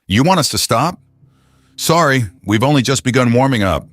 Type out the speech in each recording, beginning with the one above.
You want us to stop? Sorry, we've only just begun warming up.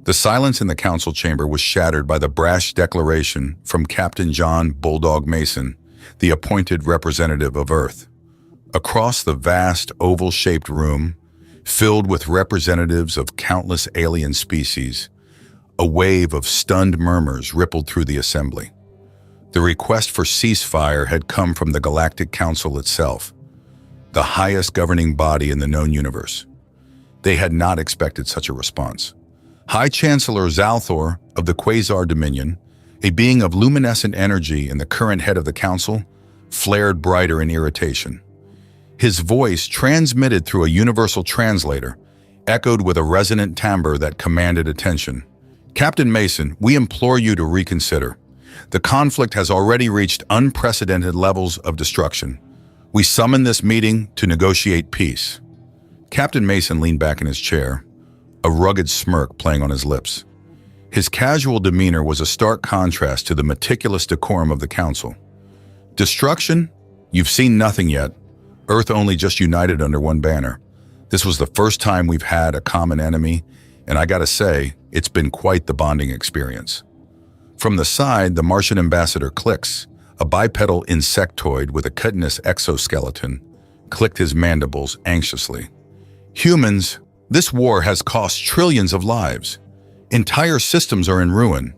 The silence in the council chamber was shattered by the brash declaration from Captain John Bulldog Mason, the appointed representative of Earth. Across the vast, oval-shaped room, filled with representatives of countless alien species, a wave of stunned murmurs rippled through the assembly. The request for ceasefire had come from the Galactic Council itself, the highest governing body in the known universe. They had not expected such a response. High Chancellor Zalthor of the Quasar Dominion, a being of luminescent energy and the current head of the council, flared brighter in irritation. His voice, transmitted through a universal translator, echoed with a resonant timbre that commanded attention. Captain Mason, we implore you to reconsider. The conflict has already reached unprecedented levels of destruction. We summon this meeting to negotiate peace. Captain Mason leaned back in his chair, a rugged smirk playing on his lips. His casual demeanor was a stark contrast to the meticulous decorum of the council. Destruction? You've seen nothing yet. Earth only just united under one banner. This was the first time we've had a common enemy, and I gotta say, it's been quite the bonding experience. From the side, the Martian ambassador Clix, a bipedal insectoid with a chitinous exoskeleton, clicked his mandibles anxiously. Humans, this war has cost trillions of lives. Entire systems are in ruin.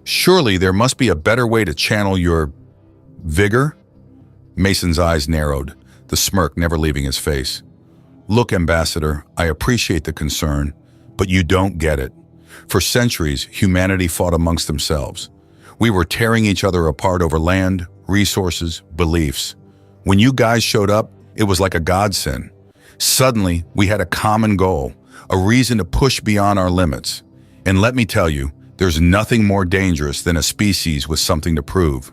Surely there must be a better way to channel your vigor? Mason's eyes narrowed, the smirk never leaving his face. Look, Ambassador, I appreciate the concern, but you don't get it. For centuries, humanity fought amongst themselves. We were tearing each other apart over land, resources, beliefs. When you guys showed up, it was like a godsend. Suddenly, we had a common goal, a reason to push beyond our limits. And let me tell you, there's nothing more dangerous than a species with something to prove.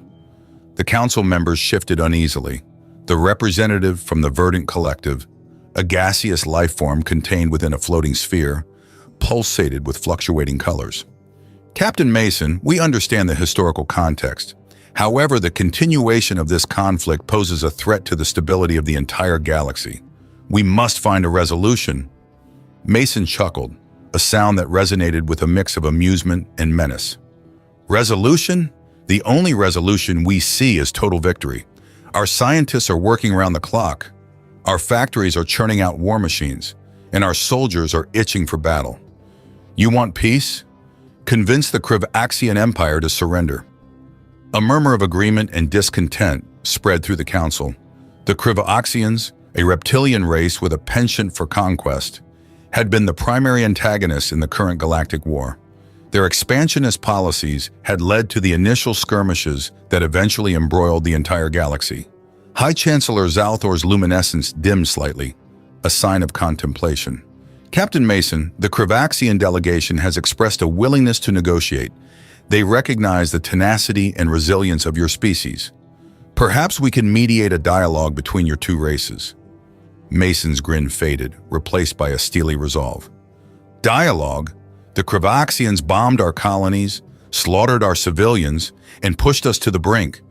The council members shifted uneasily. The representative from the Verdant Collective, a gaseous life form contained within a floating sphere, pulsated with fluctuating colors. Captain Mason, we understand the historical context. However, the continuation of this conflict poses a threat to the stability of the entire galaxy. We must find a resolution. Mason chuckled, a sound that resonated with a mix of amusement and menace. Resolution? The only resolution we see is total victory. Our scientists are working around the clock. Our factories are churning out war machines, and our soldiers are itching for battle. You want peace? Convince the Krivaxian Empire to surrender. A murmur of agreement and discontent spread through the council. The Krivaxians, a reptilian race with a penchant for conquest, had been the primary antagonists in the current galactic war. Their expansionist policies had led to the initial skirmishes that eventually embroiled the entire galaxy. High Chancellor Zalthor's luminescence dimmed slightly, a sign of contemplation. Captain Mason, the Krivaxian delegation has expressed a willingness to negotiate. They recognize the tenacity and resilience of your species. Perhaps we can mediate a dialogue between your two races. Mason's grin faded, replaced by a steely resolve. Dialogue? The Krivaxians bombed our colonies, slaughtered our civilians, and pushed us to the brink.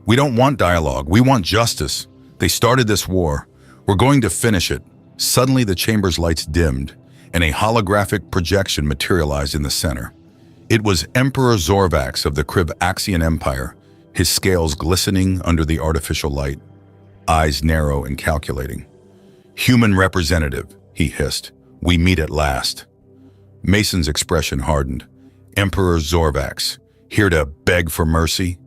We don't want dialogue, we want justice. They started this war. We're going to finish it. Suddenly the chamber's lights dimmed, and a holographic projection materialized in the center. It was Emperor Zorvax of the Krivaxian Empire, his scales glistening under the artificial light, eyes narrow and calculating. Human representative, he hissed. We meet at last. Mason's expression hardened. Emperor Zorvax, here to beg for mercy?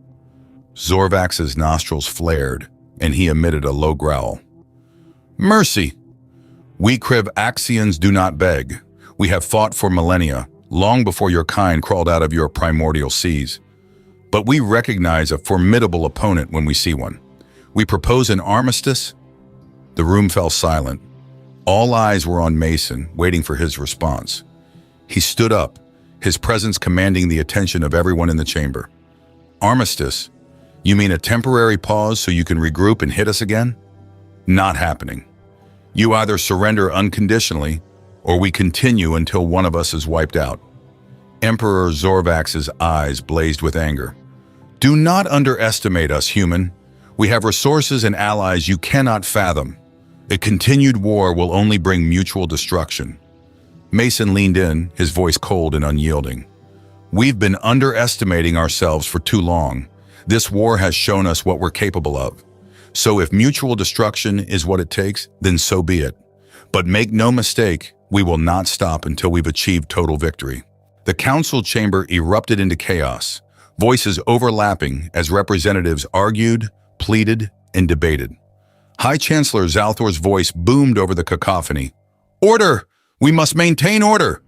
Zorvax's nostrils flared, and he emitted a low growl. Mercy! We Krivaxians do not beg. We have fought for millennia, long before your kind crawled out of your primordial seas. But we recognize a formidable opponent when we see one. We propose an armistice. The room fell silent. All eyes were on Mason, waiting for his response. He stood up, his presence commanding the attention of everyone in the chamber. Armistice? You mean a temporary pause so you can regroup and hit us again? Not happening. You either surrender unconditionally, or we continue until one of us is wiped out. Emperor Zorvax's eyes blazed with anger. Do not underestimate us, human. We have resources and allies you cannot fathom. A continued war will only bring mutual destruction. Mason leaned in, his voice cold and unyielding. We've been underestimating ourselves for too long. This war has shown us what we're capable of. So if mutual destruction is what it takes, then so be it. But make no mistake, we will not stop until we've achieved total victory. The council chamber erupted into chaos, voices overlapping as representatives argued, pleaded, and debated. High Chancellor Zalthor's voice boomed over the cacophony. Order! We must maintain order!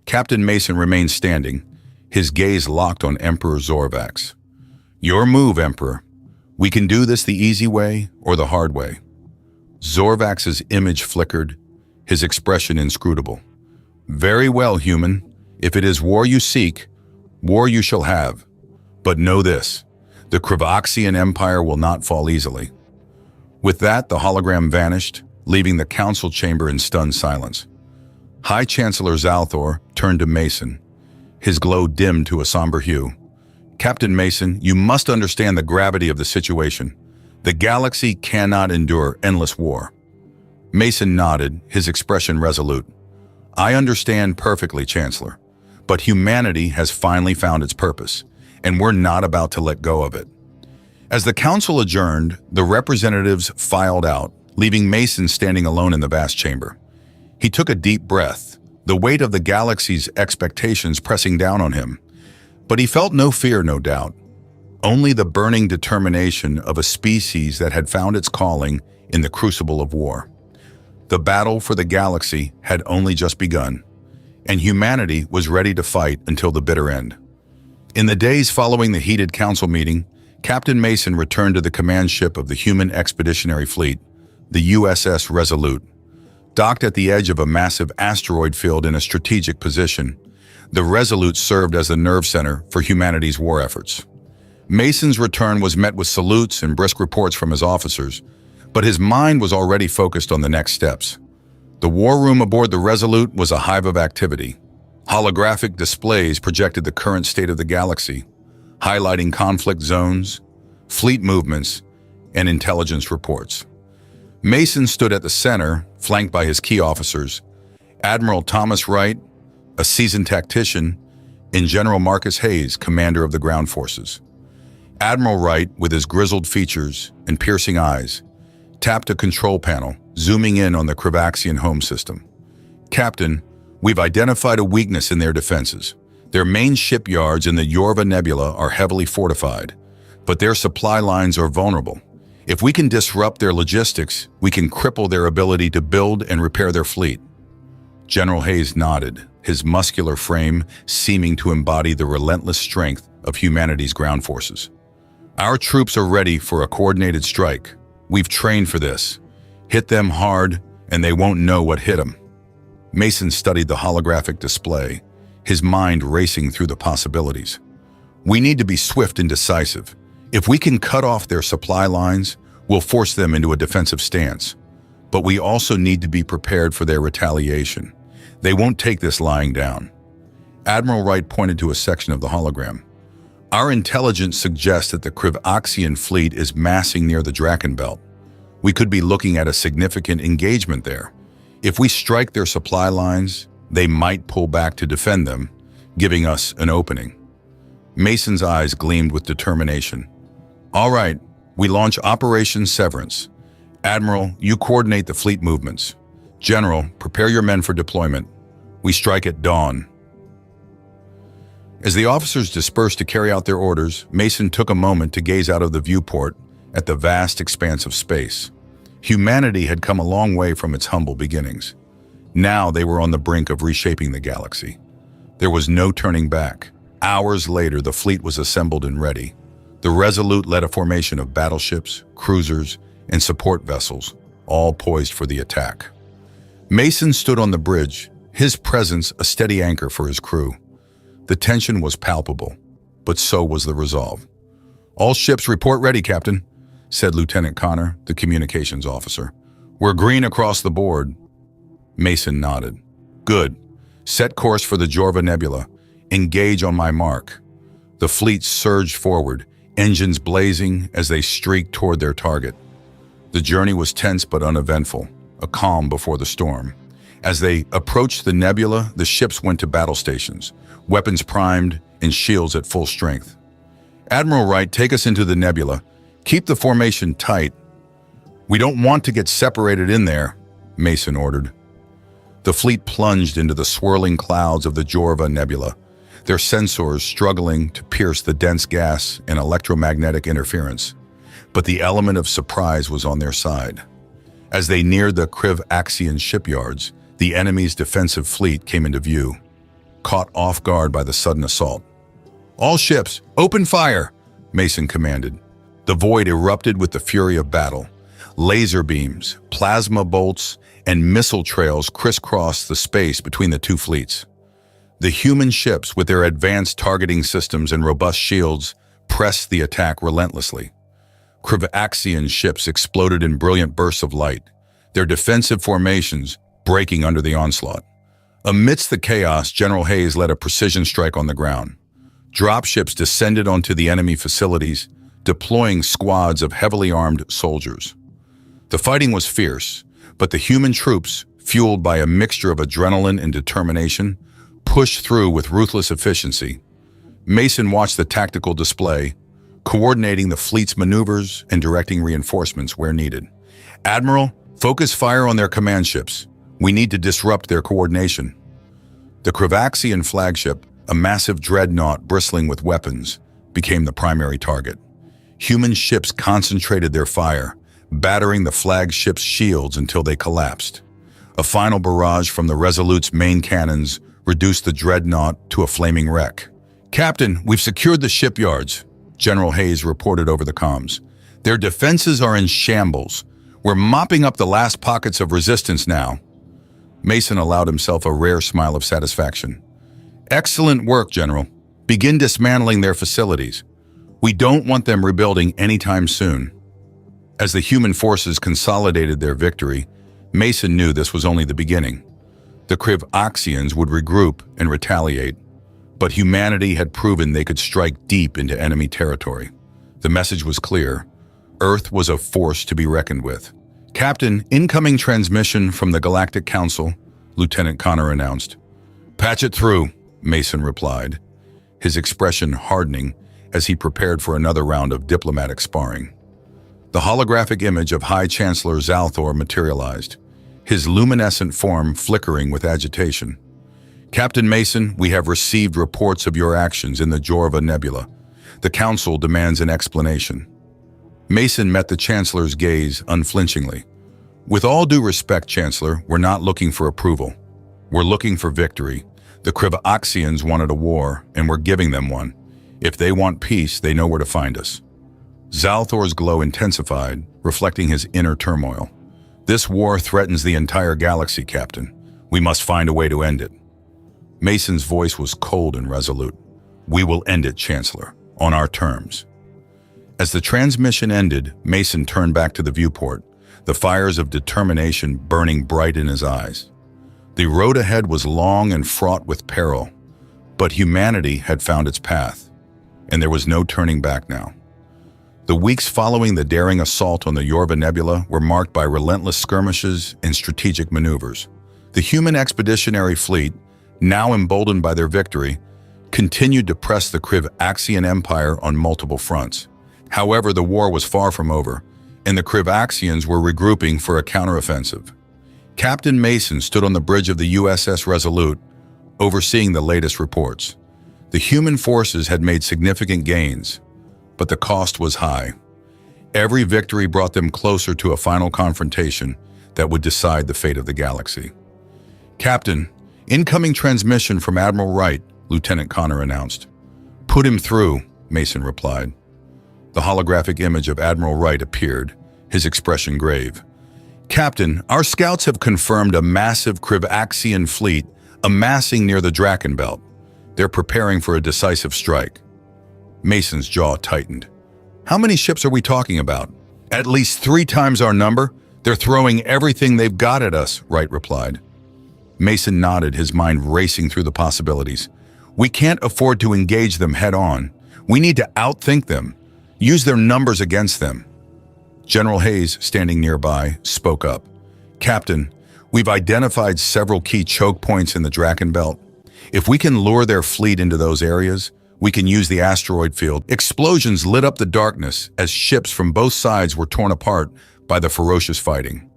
Captain Mason remained standing, his gaze locked on Emperor Zorvax. Your move, Emperor. We can do this the easy way or the hard way. Zorvax's image flickered, his expression inscrutable. Very well, human. If it is war you seek, war you shall have. But know this, the Krivoxian Empire will not fall easily. With that, the hologram vanished, leaving the council chamber in stunned silence. High Chancellor Zalthor turned to Mason, his glow dimmed to a somber hue. Captain Mason, you must understand the gravity of the situation. The galaxy cannot endure endless war. Mason nodded, his expression resolute. I understand perfectly, Chancellor, but humanity has finally found its purpose, and we're not about to let go of it. As the council adjourned, the representatives filed out, leaving Mason standing alone in the vast chamber. He took a deep breath, the weight of the galaxy's expectations pressing down on him. But he felt no fear, no doubt, only the burning determination of a species that had found its calling in the crucible of war. The battle for the galaxy had only just begun, and humanity was ready to fight until the bitter end. In the days following the heated council meeting, Captain Mason returned to the command ship of the Human Expeditionary Fleet, the USS Resolute. Docked at the edge of a massive asteroid field in a strategic position, the Resolute served as the nerve center for humanity's war efforts. Mason's return was met with salutes and brisk reports from his officers, but his mind was already focused on the next steps. The war room aboard the Resolute was a hive of activity. Holographic displays projected the current state of the galaxy, highlighting conflict zones, fleet movements, and intelligence reports. Mason stood at the center, flanked by his key officers, Admiral Thomas Wright, a seasoned tactician, and General Marcus Hayes, commander of the ground forces. Admiral Wright, with his grizzled features and piercing eyes, tapped a control panel, zooming in on the Krivoxian home system. Captain, we've identified a weakness in their defenses. Their main shipyards in the Yorva Nebula are heavily fortified, but their supply lines are vulnerable. If we can disrupt their logistics, we can cripple their ability to build and repair their fleet. General Hayes nodded, his muscular frame seeming to embody the relentless strength of humanity's ground forces. Our troops are ready for a coordinated strike. We've trained for this. Hit them hard, and they won't know what hit them. Mason studied the holographic display, his mind racing through the possibilities. We need to be swift and decisive. If we can cut off their supply lines, we'll force them into a defensive stance. But we also need to be prepared for their retaliation. They won't take this lying down. Admiral Wright pointed to a section of the hologram. Our intelligence suggests that the Krivoxian fleet is massing near the Draken Belt. We could be looking at a significant engagement there. If we strike their supply lines, they might pull back to defend them, giving us an opening. Mason's eyes gleamed with determination. All right, we launch Operation Severance. Admiral, you coordinate the fleet movements. General, prepare your men for deployment. We strike at dawn. As the officers dispersed to carry out their orders, Mason took a moment to gaze out of the viewport at the vast expanse of space. Humanity had come a long way from its humble beginnings. Now they were on the brink of reshaping the galaxy. There was no turning back. Hours later, the fleet was assembled and ready. The Resolute led a formation of battleships, cruisers, and support vessels, all poised for the attack. Mason stood on the bridge, his presence a steady anchor for his crew. The tension was palpable, but so was the resolve. All ships report ready, Captain, said Lieutenant Connor, the communications officer. We're green across the board. Mason nodded. Good. Set course for the Yorva Nebula. Engage on my mark. The fleet surged forward, engines blazing as they streaked toward their target. The journey was tense but uneventful, a calm before the storm. As they approached the nebula, the ships went to battle stations, weapons primed and shields at full strength. "Admiral Wright, take us into the nebula. Keep the formation tight. We don't want to get separated in there," Mason ordered. The fleet plunged into the swirling clouds of the Jorva Nebula, their sensors struggling to pierce the dense gas and electromagnetic interference. But the element of surprise was on their side. As they neared the Kriv-Axian shipyards, the enemy's defensive fleet came into view, caught off guard by the sudden assault. "All ships, open fire!" Mason commanded. The void erupted with the fury of battle. Laser beams, plasma bolts, and missile trails crisscrossed the space between the two fleets. The human ships, with their advanced targeting systems and robust shields, pressed the attack relentlessly. Kriv-Axian ships exploded in brilliant bursts of light, their defensive formations breaking under the onslaught. Amidst the chaos, General Hayes led a precision strike on the ground. Dropships descended onto the enemy facilities, deploying squads of heavily armed soldiers. The fighting was fierce, but the human troops, fueled by a mixture of adrenaline and determination, pushed through with ruthless efficiency. Mason watched the tactical display, coordinating the fleet's maneuvers and directing reinforcements where needed. "Admiral, focus fire on their command ships. We need to disrupt their coordination." The Kriv-Axian flagship, a massive dreadnought bristling with weapons, became the primary target. Human ships concentrated their fire, battering the flagship's shields until they collapsed. A final barrage from the Resolute's main cannons reduced the dreadnought to a flaming wreck. "Captain, we've secured the shipyards," General Hayes reported over the comms. "Their defenses are in shambles. We're mopping up the last pockets of resistance now." Mason allowed himself a rare smile of satisfaction. "Excellent work, General. Begin dismantling their facilities. We don't want them rebuilding anytime soon." As the human forces consolidated their victory, Mason knew this was only the beginning. The Kriv-Axians would regroup and retaliate, but humanity had proven they could strike deep into enemy territory. The message was clear. Earth was a force to be reckoned with. "Captain, incoming transmission from the Galactic Council," Lieutenant Connor announced. "Patch it through," Mason replied, his expression hardening as he prepared for another round of diplomatic sparring. The holographic image of High Chancellor Zalthor materialized, his luminescent form flickering with agitation. "Captain Mason, we have received reports of your actions in the Jorva Nebula. The Council demands an explanation." Mason met the Chancellor's gaze unflinchingly. "With all due respect, Chancellor, we're not looking for approval. We're looking for victory. The Kriv-Axians wanted a war, and we're giving them one. If they want peace, they know where to find us." Zalthor's glow intensified, reflecting his inner turmoil. "This war threatens the entire galaxy, Captain. We must find a way to end it." Mason's voice was cold and resolute. "We will end it, Chancellor, on our terms." As the transmission ended, Mason turned back to the viewport, the fires of determination burning bright in his eyes. The road ahead was long and fraught with peril, but humanity had found its path, and there was no turning back now. The weeks following the daring assault on the Jorva Nebula were marked by relentless skirmishes and strategic maneuvers. The human expeditionary fleet, now emboldened by their victory, continued to press the Kriv-Axian Empire on multiple fronts. However, the war was far from over, and the Kriv-Axians were regrouping for a counteroffensive. Captain Mason stood on the bridge of the USS Resolute, overseeing the latest reports. The human forces had made significant gains, but the cost was high. Every victory brought them closer to a final confrontation that would decide the fate of the galaxy. "Captain, incoming transmission from Admiral Wright," Lieutenant Connor announced. "Put him through," Mason replied. The holographic image of Admiral Wright appeared, his expression grave. "Captain, our scouts have confirmed a massive Kriv-Axian fleet amassing near the Draken Belt. They're preparing for a decisive strike." Mason's jaw tightened. "How many ships are we talking about?" "At least 3 times our number. They're throwing everything they've got at us," Wright replied. Mason nodded, his mind racing through the possibilities. "We can't afford to engage them head-on. We need to outthink them, use their numbers against them." General Hayes, standing nearby, spoke up. Captain, we've identified several key choke points in the Draken Belt. If we can lure their fleet into those areas, we can use the asteroid field. Explosions lit up the darkness as ships from both sides were torn apart by the ferocious fighting.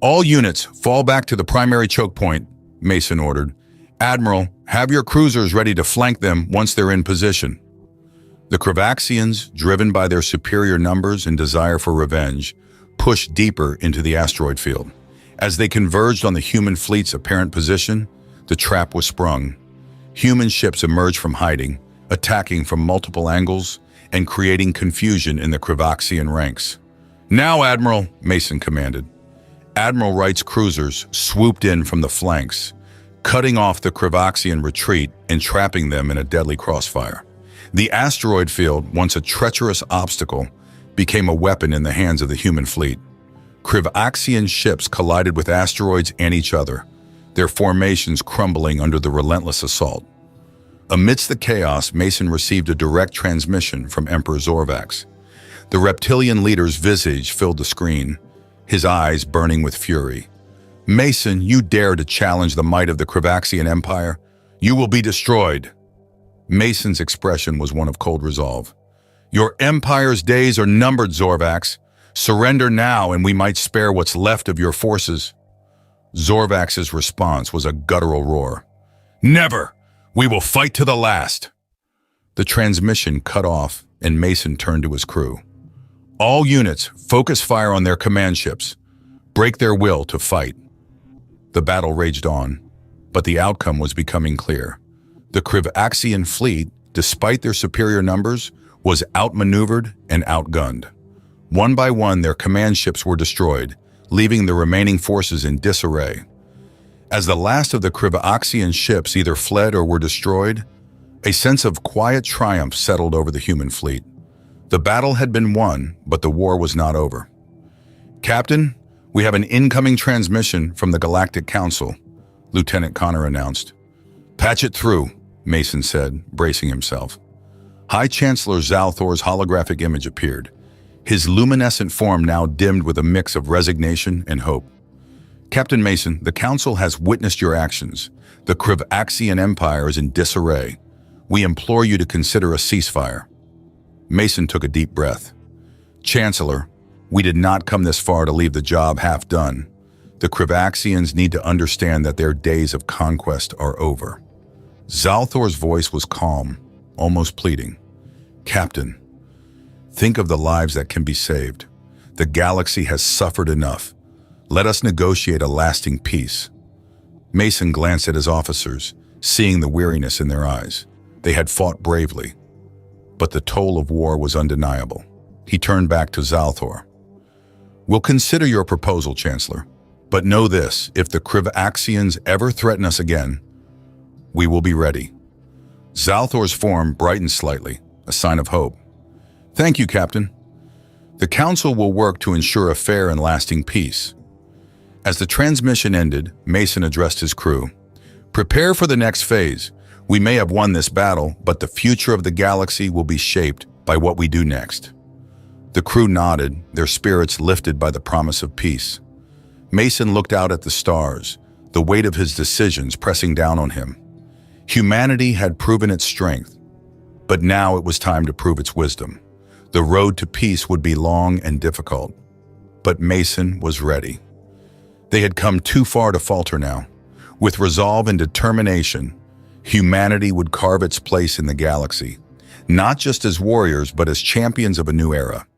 All units fall back to the primary choke point, Mason ordered. Admiral, have your cruisers ready to flank them once they're in position. The Krivaxians, driven by their superior numbers and desire for revenge, pushed deeper into the asteroid field. As they converged on the human fleet's apparent position, the trap was sprung. Human ships emerged from hiding, attacking from multiple angles and creating confusion in the Krivaxian ranks. Now, Admiral, Mason commanded. Admiral Wright's cruisers swooped in from the flanks, cutting off the Krivaxian retreat and trapping them in a deadly crossfire. The asteroid field, once a treacherous obstacle, became a weapon in the hands of the human fleet. Krivaxian ships collided with asteroids and each other, their formations crumbling under the relentless assault. Amidst the chaos, Mason received a direct transmission from Emperor Zorvax. The reptilian leader's visage filled the screen, his eyes burning with fury. Mason, you dare to challenge the might of the Krivaxian Empire? You will be destroyed. Mason's expression was one of cold resolve. Your empire's days are numbered, Zorvax. Surrender now and we might spare what's left of your forces. Zorvax's response was a guttural roar. Never! We will fight to the last! The transmission cut off and Mason turned to his crew. All units, focus fire on their command ships. Break their will to fight. The battle raged on, but the outcome was becoming clear. The Krivaxian fleet, despite their superior numbers, was outmaneuvered and outgunned. One by one, their command ships were destroyed, leaving the remaining forces in disarray. As the last of the Krivaxian ships either fled or were destroyed, a sense of quiet triumph settled over the human fleet. The battle had been won, but the war was not over. Captain, we have an incoming transmission from the Galactic Council, Lieutenant Connor announced. Patch it through, Mason said, bracing himself. High Chancellor Zalthor's holographic image appeared, his luminescent form now dimmed with a mix of resignation and hope. Captain Mason, the Council has witnessed your actions. The Krivaxian Empire is in disarray. We implore you to consider a ceasefire. Mason took a deep breath. Chancellor, we did not come this far to leave the job half done. The Krivaxians need to understand that their days of conquest are over. Zalthor's voice was calm, almost pleading. Captain, think of the lives that can be saved. The galaxy has suffered enough. Let us negotiate a lasting peace. Mason glanced at his officers, seeing the weariness in their eyes. They had fought bravely, but the toll of war was undeniable. He turned back to Zalthor. We'll consider your proposal, Chancellor, but know this, if the Krivaxians ever threaten us again, we will be ready. Zalthor's form brightened slightly, a sign of hope. Thank you, Captain. The Council will work to ensure a fair and lasting peace. As the transmission ended, Mason addressed his crew. Prepare for the next phase. We may have won this battle, but the future of the galaxy will be shaped by what we do next. The crew nodded, their spirits lifted by the promise of peace. Mason looked out at the stars, the weight of his decisions pressing down on him. Humanity had proven its strength, but now it was time to prove its wisdom. The road to peace would be long and difficult, but Mason was ready. They had come too far to falter now. With resolve and determination, humanity would carve its place in the galaxy, not just as warriors, but as champions of a new era.